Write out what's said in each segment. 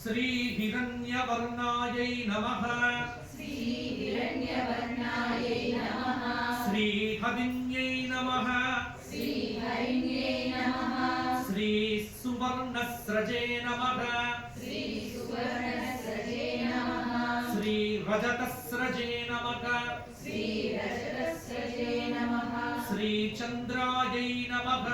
श्री हिरण्यवर्णायै नमः श्री हिरण्यवर्णायै नमः श्री हविन्यै नमः श्री हरिण्यै नमः श्री सुवर्णस्रजे नमः श्री सुवर्णस्रजे नमः श्री रजतस्रजे नमः श्री रजतस्रजे नमः श्री चन्द्रायै नमः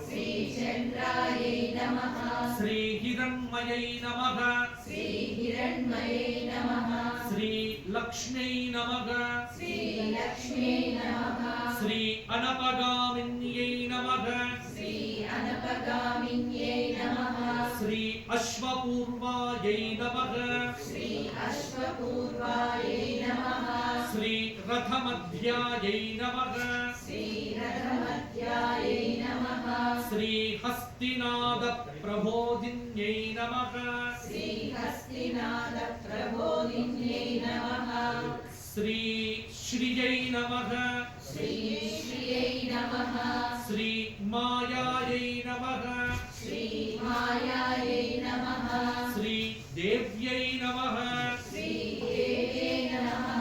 श्री चन्द्रायै नमः श्री हिरण्मयै नमः श्री हिरण्मयै नमः श्री लक्ष्म्यै नमः श्री लक्ष्म्यै नमः श्री अनपगामिन्यै नमः श्री अनपगामिन्यै नमः श्री अश्वपूर्वायै नमः श्री अश्वपूर्वायै नमः श्री रथमध्यायै नमः श्री रथमध्यायै नमः श्री हस्तिनादप्रबोधिन्यै नमः श्री हस्तिनादप्रबोधिन्यै नमः श्री श्रियै नमः श्री श्रियै नमः श्री मायायै नमः श्री मायायै नमः श्री देव्यै नमः श्री देव्यै नमः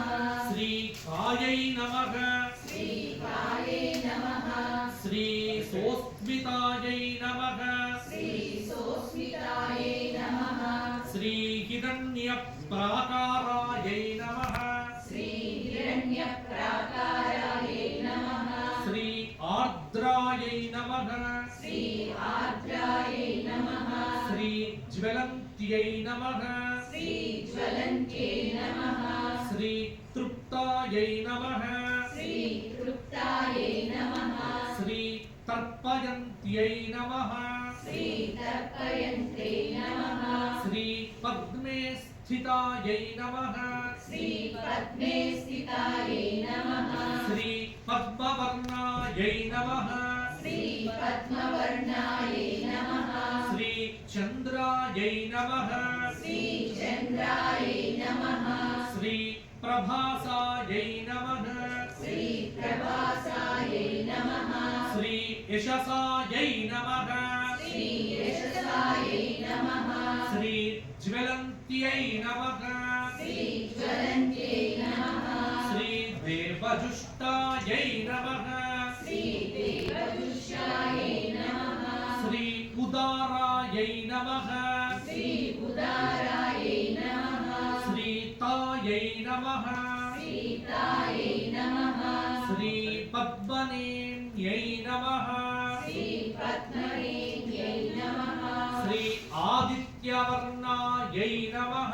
श्री कायै नमः श्री कायै नमः श्री सोस्मितायै नमः श्री सोस्मितायै नमः श्री हिरण्यप्राकारायै नमः श्री हिरण्यप्राकारायै नमः श्री आर्द्रायै नमः श्री आर्द्रायै नमः श्री ज्वलन्त्यै नमः श्री ज्वलन्त्यै नमः श्री तृप्तायै नमः श्री तृप्तायै नमः श्री तर्पयन्त्यै नमः श्री तर्पयन्त्यै नमः श्री पद्मे स्थितायै नमः श्री पद्मे स्थितायै नमः श्री पद्मवर्णायै नमः श्री पद्मवर्णायै नमः श्री चन्द्रायै नमः श्री चन्द्रायै नमः श्री प्रभासायै नमः श्री प्रभासायै नमः श्री यशसायै नमः श्री यशसायै नमः श्री ज्वलन्त्यै नमः श्री ज्वलन्त्यै नमः श्री देवजुष्टायै नमः श्री देवदुष्यायै नमः श्री उदारायै नमः श्री उदारायै नमः श्री तायै नमः श्री तायै नमः श्री पद्मनेन्यै नमः श्री पद्मनेन्यै नमः श्री आदित्यवर्णायै नमः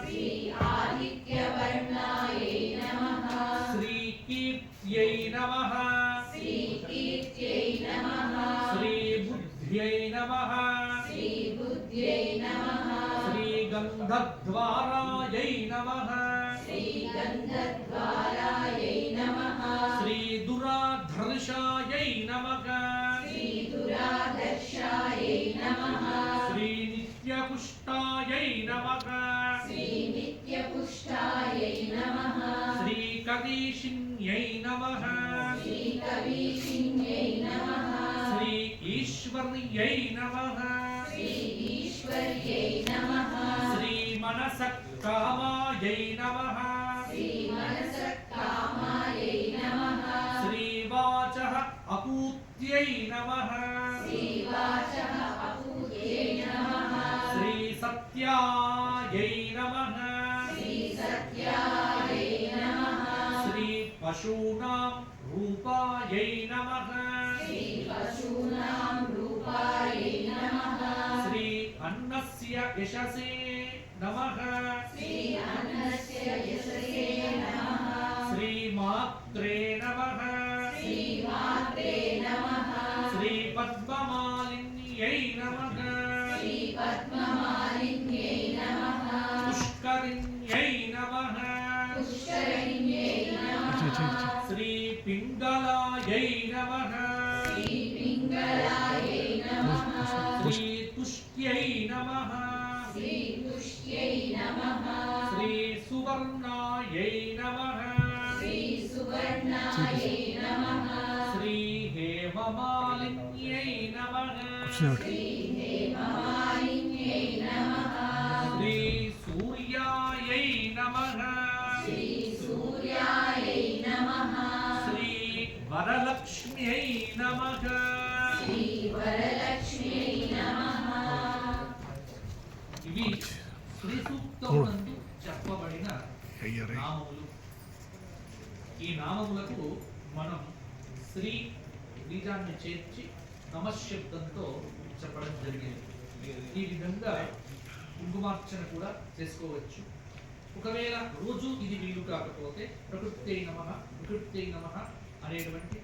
श्री आदित्यवर्णायै नमः श्री कीर्त्यै नमः श्री कीर्त्यै नमः श्री बुद्ध्यै नमः श्री बुद्ध्यै नमः श्री गन्धद्वारायै नमः श्री गन्धद्वारायै नमः श्री दुराधर्षायै नमः श्री दुरादर्शायै नमः श्री नित्यपुष्टायै नमः श्री नित्यपुष्टायै नमः श्री कवीशिन्यै नमः श्री कवीशिन्यै नमः श्री ईश्वर्यै नमः श्री ईश्वर्यै नमः श्री मनसक्कामायै नमः श्री मनसक्कामायै नमः श्री वाचः अपूत्यै नमः श्री वाचः अपूत्यै नमः श्री सत्यायै नमः श्री सत्यायै नमः श्री पशूनां रूपायै नमः श्री पशूनां रूपायै नमः श्री अन्नस्य यशसे नमः श्री अन्नस्य यशसे नमः श्री मात्रे नमः श्री मात्रे नमः श्री पद्ममालिन्यै नमः श्री पद्ममालिन्यै नमः पुष्करिण्यै नमः पुष्करिण्यै नमः श्री पिङ्गलायै नमः श्री पिङ्गलायै नमः श्री तुष्ट्यै नमः श्री तुष्ट्यै नमः श्री सुवर्णायै नमः श्री सुवर्णायै नमः श्री हेममालिन्यै नमः श्री हेममालिन्यै नमः श्री వరలక్ష్మ్యై నమః శ్రీ వరలక్ష్మ్యై నమః ఇవి శ్రీ సూక్తమునందు చెప్పబడిన నామములు. ఈ నామములకు మనం శ్రీ బీజాన్ని చేర్చి నమశబ్దంతో చెప్పడం జరిగింది. ఈ విధంగా కుంకుమార్చన కూడా చేసుకోవచ్చు. ఒకవేళ రోజు ఇది వీలు కాకపోతే ప్రకృత్యై నమః అనేటువంటి